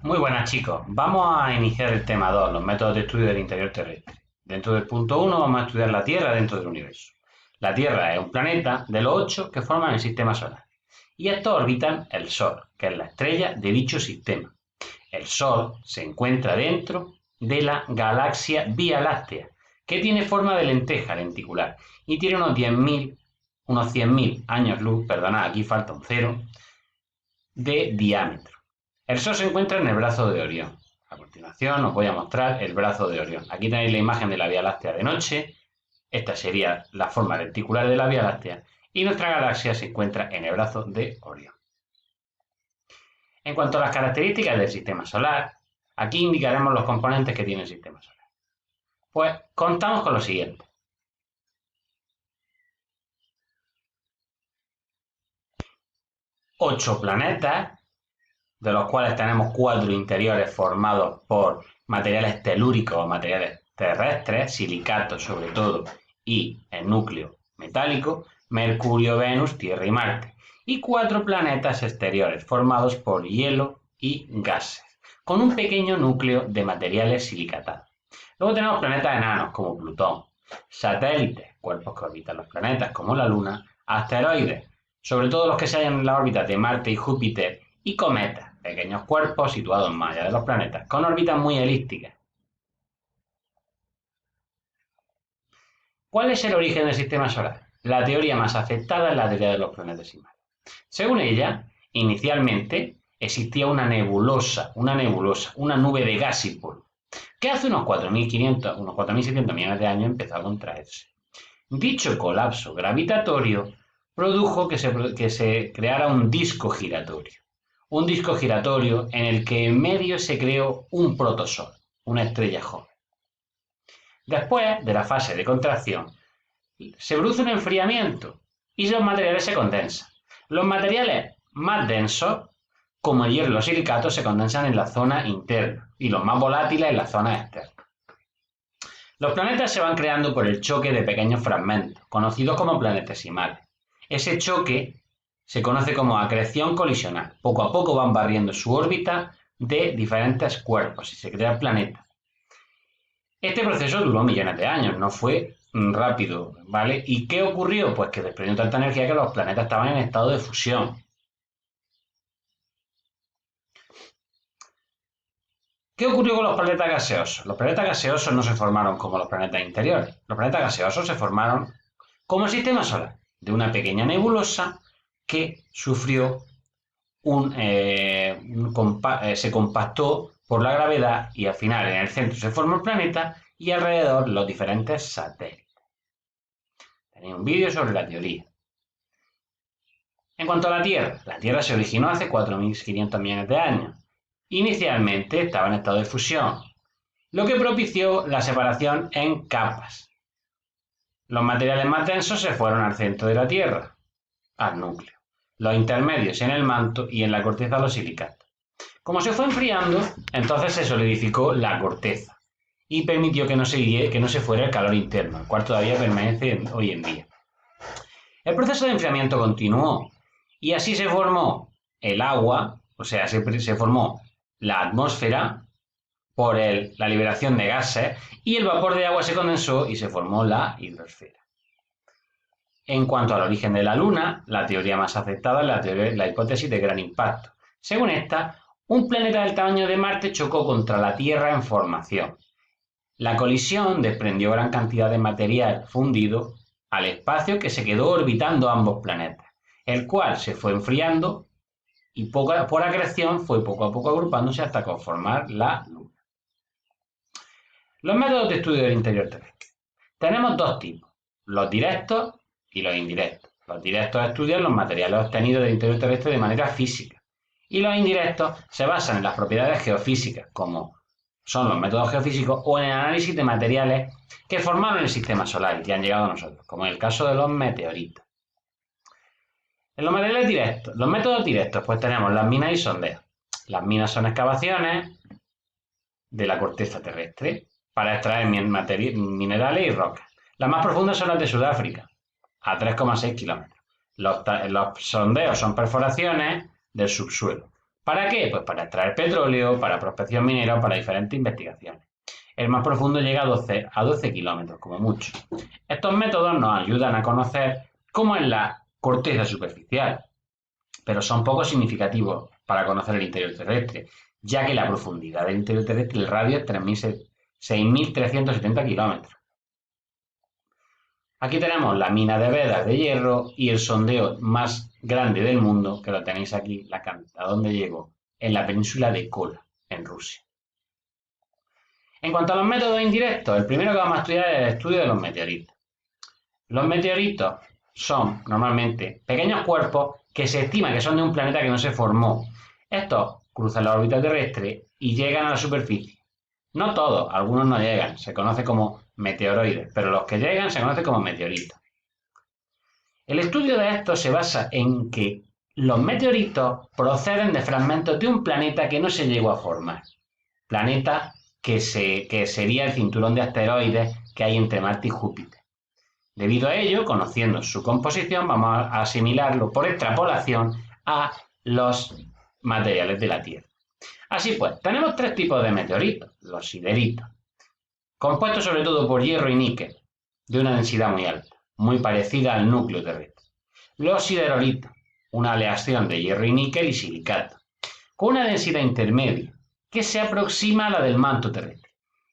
Muy buenas chicos, vamos a iniciar el tema 2, los métodos de estudio del interior terrestre. Dentro del punto 1 vamos a estudiar la Tierra dentro del universo. La Tierra es un planeta de los 8 que forman el sistema solar. Y estos orbitan el Sol, que es la estrella de dicho sistema. El Sol se encuentra dentro de la galaxia Vía Láctea, que tiene forma de lenteja lenticular y tiene unos 100.000 años luz, perdonad, aquí falta un cero, de diámetro. El Sol se encuentra en el brazo de Orión. A continuación os voy a mostrar el brazo de Orión. Aquí tenéis la imagen de la Vía Láctea de noche. Esta sería la forma lenticular de la Vía Láctea. Y nuestra galaxia se encuentra en el brazo de Orión. En cuanto a las características del sistema solar, aquí indicaremos los componentes que tiene el sistema solar. Pues contamos con lo siguiente. 8 planetas, de los cuales tenemos 4 interiores formados por materiales telúricos o materiales terrestres, silicatos sobre todo, y el núcleo metálico, Mercurio, Venus, Tierra y Marte, y 4 planetas exteriores formados por hielo y gases, con un pequeño núcleo de materiales silicatados. Luego tenemos planetas enanos como Plutón, satélites, cuerpos que orbitan los planetas como la Luna, asteroides, sobre todo los que se hallan en la órbita de Marte y Júpiter, y cometas, pequeños cuerpos situados más allá de los planetas, con órbitas muy elípticas. ¿Cuál es el origen del sistema solar? La teoría más aceptada es la teoría de los planetas y mares. Según ella, inicialmente existía una nube de gas y polvo, que hace unos 4.700 millones de años empezó a contraerse. Dicho colapso gravitatorio produjo que se creara un disco giratorio. Un disco giratorio en el que en medio se creó un protosol, una estrella joven. Después de la fase de contracción, se produce un enfriamiento y los materiales se condensan. Los materiales más densos, como el hierro y los silicatos, se condensan en la zona interna y los más volátiles en la zona externa. Los planetas se van creando por el choque de pequeños fragmentos, conocidos como planetesimales. Ese choque se conoce como acreción colisional. Poco a poco van barriendo su órbita de diferentes cuerpos y se crea el planeta. Este proceso duró millones de años, no fue rápido, ¿vale? ¿Y qué ocurrió? Pues que desprendió tanta energía que los planetas estaban en estado de fusión. ¿Qué ocurrió con los planetas gaseosos? Los planetas gaseosos no se formaron como los planetas interiores. Los planetas gaseosos se formaron como el sistema solar, de una pequeña nebulosa que sufrió se compactó por la gravedad y al final en el centro se formó el planeta y alrededor los diferentes satélites. Tenéis un vídeo sobre la teoría. En cuanto a la Tierra se originó hace 4.500 millones de años. Inicialmente estaba en estado de fusión, lo que propició la separación en capas. Los materiales más densos se fueron al centro de la Tierra, al núcleo. Los intermedios en el manto y en la corteza los silicatos. Como se fue enfriando, entonces se solidificó la corteza y permitió que no se fuera el calor interno, el cual todavía permanece hoy en día. El proceso de enfriamiento continuó y así se formó el agua, o sea, se formó la atmósfera por la liberación de gases y el vapor de agua se condensó y se formó la hidrosfera. En cuanto al origen de la Luna, la teoría más aceptada es la hipótesis de gran impacto. Según esta, un planeta del tamaño de Marte chocó contra la Tierra en formación. La colisión desprendió gran cantidad de material fundido al espacio que se quedó orbitando ambos planetas, el cual se fue enfriando y por acreción fue poco a poco agrupándose hasta conformar la Luna. Los métodos de estudio del interior terrestre. Tenemos dos tipos, los directos y los indirectos. Los directos estudian los materiales obtenidos del interior terrestre de manera física y los indirectos se basan en las propiedades geofísicas, como son los métodos geofísicos, o en el análisis de materiales que formaron el sistema solar y que han llegado a nosotros, como en el caso de los meteoritos. En los materiales directos, los métodos directos, pues tenemos las minas y sondeos. Las minas son excavaciones de la corteza terrestre para extraer minerales y rocas. Las más profundas son las de Sudáfrica, a 3,6 kilómetros. Los sondeos son perforaciones del subsuelo ¿Para qué? Pues para extraer petróleo, para prospección minera o para diferentes investigaciones. El más profundo llega a 12 kilómetros, como mucho. Estos métodos nos ayudan a conocer cómo es la corteza superficial, pero son poco significativos para conocer el interior terrestre, ya que la profundidad del interior terrestre, el radio es 6.370 kilómetros. Aquí tenemos la mina de vedas de hierro y el sondeo más grande del mundo, que lo tenéis aquí, a donde llegó, en la península de Kola, en Rusia. En cuanto a los métodos indirectos, el primero que vamos a estudiar es el estudio de los meteoritos. Los meteoritos son normalmente pequeños cuerpos que se estima que son de un planeta que no se formó. Estos cruzan la órbita terrestre y llegan a la superficie. No todos, algunos no llegan, se conoce como meteoroides, pero los que llegan se conocen como meteoritos. El estudio de estos se basa en que los meteoritos proceden de fragmentos de un planeta que no se llegó a formar. Planeta que sería el cinturón de asteroides que hay entre Marte y Júpiter. Debido a ello, conociendo su composición, vamos a asimilarlo por extrapolación a los materiales de la Tierra. Así pues, tenemos tres tipos de meteoritos, los sideritos, compuestos sobre todo por hierro y níquel, de una densidad muy alta, muy parecida al núcleo terrestre. Los siderolitos, una aleación de hierro y níquel y silicato, con una densidad intermedia, que se aproxima a la del manto terrestre.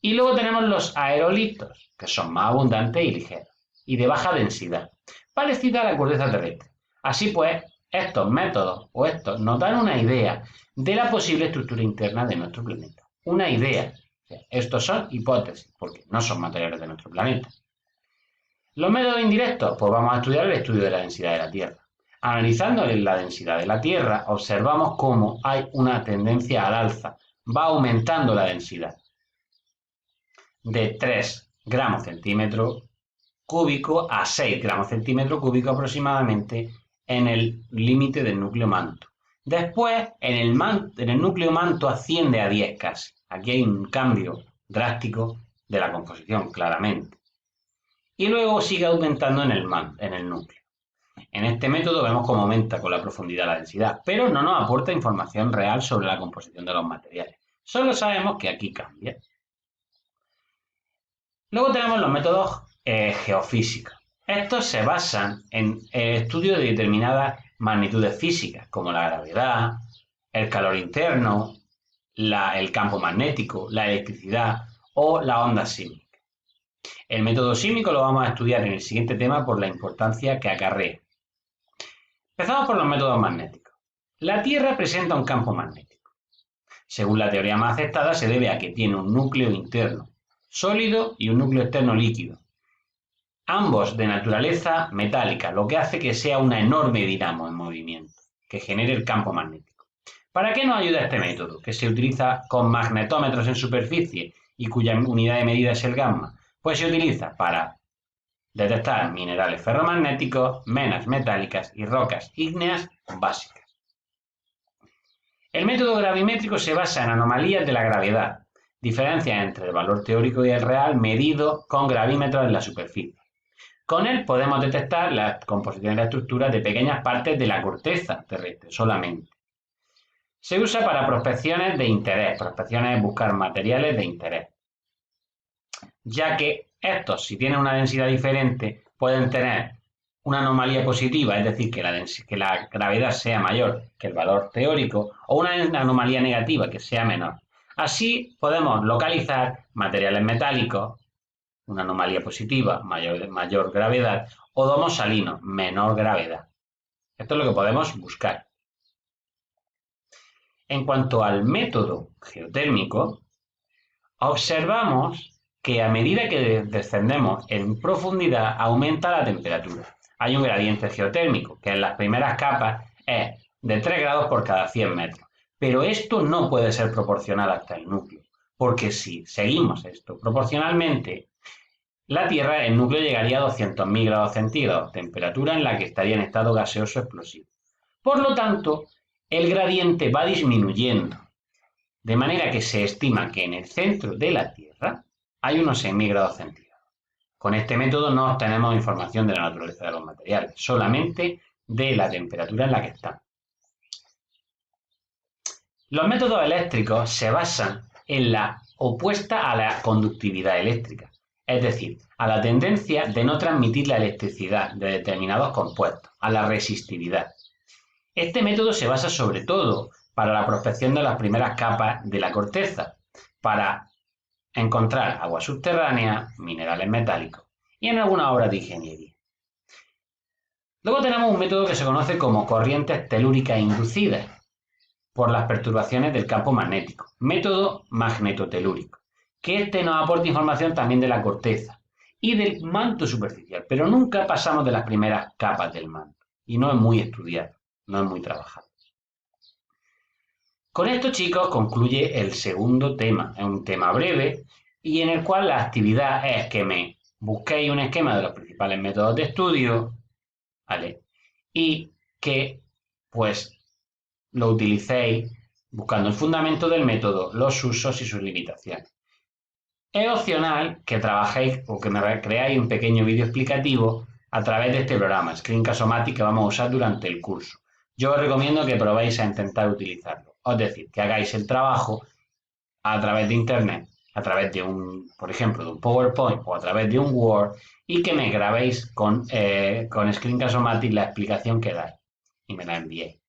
Y luego tenemos los aerolitos, que son más abundantes y ligeros, y de baja densidad, parecida a la corteza terrestre. Así pues, estos métodos o estos nos dan una idea de la posible estructura interna de nuestro planeta. Una idea. O sea, estos son hipótesis, porque no son materiales de nuestro planeta. Los métodos indirectos, pues vamos a estudiar el estudio de la densidad de la Tierra. Analizando la densidad de la Tierra, observamos cómo hay una tendencia al alza. Va aumentando la densidad de 3 gramos centímetro cúbico a 6 gramos centímetro cúbico aproximadamente en el límite del núcleo manto. Después, en el núcleo manto asciende a 10 casi. Aquí hay un cambio drástico de la composición, claramente. Y luego sigue aumentando en el núcleo. En este método vemos cómo aumenta con la profundidad la densidad, pero no nos aporta información real sobre la composición de los materiales. Solo sabemos que aquí cambia. Luego tenemos los métodos geofísicos. Estos se basan en el estudio de determinadas magnitudes físicas, como la gravedad, el calor interno, el campo magnético, la electricidad o la onda sísmica. El método sísmico lo vamos a estudiar en el siguiente tema por la importancia que acarrea. Empezamos por los métodos magnéticos. La Tierra presenta un campo magnético. Según la teoría más aceptada, se debe a que tiene un núcleo interno sólido y un núcleo externo líquido, ambos de naturaleza metálica, lo que hace que sea una enorme dinamo en movimiento, que genere el campo magnético. ¿Para qué nos ayuda este método, que se utiliza con magnetómetros en superficie y cuya unidad de medida es el gamma? Pues se utiliza para detectar minerales ferromagnéticos, menas metálicas y rocas ígneas básicas. El método gravimétrico se basa en anomalías de la gravedad, diferencias entre el valor teórico y el real medido con gravímetros en la superficie. Con él podemos detectar la composición y la estructura de pequeñas partes de la corteza terrestre solamente. Se usa para prospecciones de interés, prospecciones es buscar materiales de interés, ya que estos, si tienen una densidad diferente, pueden tener una anomalía positiva, es decir, que la gravedad sea mayor que el valor teórico, o una anomalía negativa, que sea menor. Así podemos localizar materiales metálicos, una anomalía positiva, mayor gravedad, o domos salinos, menor gravedad. Esto es lo que podemos buscar. En cuanto al método geotérmico, observamos que a medida que descendemos en profundidad aumenta la temperatura. Hay un gradiente geotérmico, que en las primeras capas es de 3 grados por cada 100 metros. Pero esto no puede ser proporcional hasta el núcleo, porque si seguimos esto proporcionalmente, la Tierra, el núcleo llegaría a 200.000 grados centígrados, temperatura en la que estaría en estado gaseoso explosivo. Por lo tanto, el gradiente va disminuyendo, de manera que se estima que en el centro de la Tierra hay unos 6.000 grados centígrados. Con este método no obtenemos información de la naturaleza de los materiales, solamente de la temperatura en la que están. Los métodos eléctricos se basan en la opuesta a la conductividad eléctrica, es decir, a la tendencia de no transmitir la electricidad de determinados compuestos, a la resistividad. Este método se basa sobre todo para la prospección de las primeras capas de la corteza, para encontrar agua subterránea, minerales metálicos y en algunas obras de ingeniería. Luego tenemos un método que se conoce como corrientes telúricas inducidas por las perturbaciones del campo magnético, método magnetotelúrico, que nos aporta información también de la corteza y del manto superficial, pero nunca pasamos de las primeras capas del manto y no es muy estudiado, no es muy trabajado. Con esto, chicos, concluye el segundo tema. Es un tema breve y en el cual la actividad es que me busquéis un esquema de los principales métodos de estudio, ¿vale? Y que, pues, lo utilicéis buscando el fundamento del método, los usos y sus limitaciones. Es opcional que trabajéis o que me creáis un pequeño vídeo explicativo a través de este programa, Screencast-O-Matic, que vamos a usar durante el curso. Yo os recomiendo que probéis a intentar utilizarlo. Es decir, que hagáis el trabajo a través de Internet, a través de por ejemplo, de un PowerPoint o a través de un Word y que me grabéis con Screencast-O-Matic la explicación que dais y me la enviéis.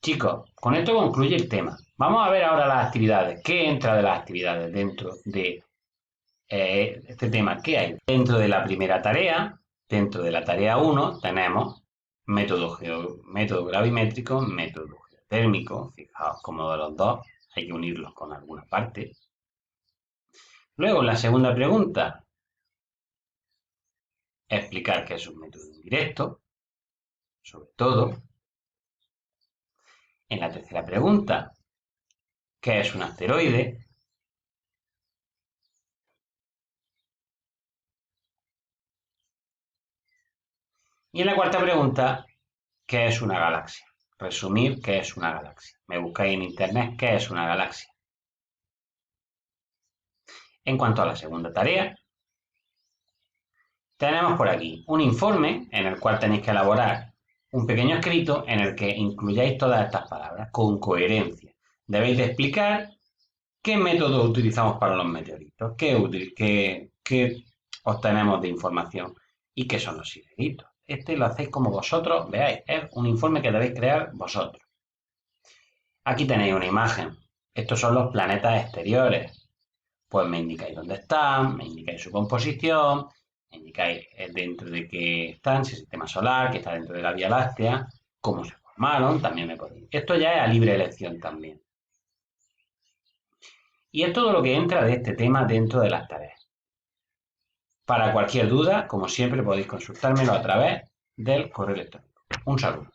Chicos, con esto concluye el tema. Vamos a ver ahora las actividades. ¿Qué entra de las actividades dentro de este tema? ¿Qué hay? Dentro de la primera tarea, dentro de la tarea 1, tenemos método gravimétrico, método geotérmico. Fijaos cómo de los dos hay que unirlos con alguna parte. Luego, en la segunda pregunta, explicar qué es un método indirecto, sobre todo. En la tercera pregunta, ¿qué es un asteroide? Y en la cuarta pregunta, ¿qué es una galaxia? Resumir qué es una galaxia. Me buscáis en internet qué es una galaxia. En cuanto a la segunda tarea, tenemos por aquí un informe en el cual tenéis que elaborar un pequeño escrito en el que incluyáis todas estas palabras con coherencia. Debéis de explicar qué método utilizamos para los meteoritos, qué obtenemos de información y qué son los siseritos. Este lo hacéis como vosotros veáis, es un informe que debéis crear vosotros. Aquí tenéis una imagen. Estos son los planetas exteriores. Pues me indicáis dónde están, me indicáis su composición, me indicáis dentro de qué están, si es el sistema solar, que está dentro de la Vía Láctea, cómo se formaron, también me podéis. Esto ya es a libre elección también. Y es todo lo que entra de este tema dentro de las tareas. Para cualquier duda, como siempre, podéis consultármelo a través del correo electrónico. Un saludo.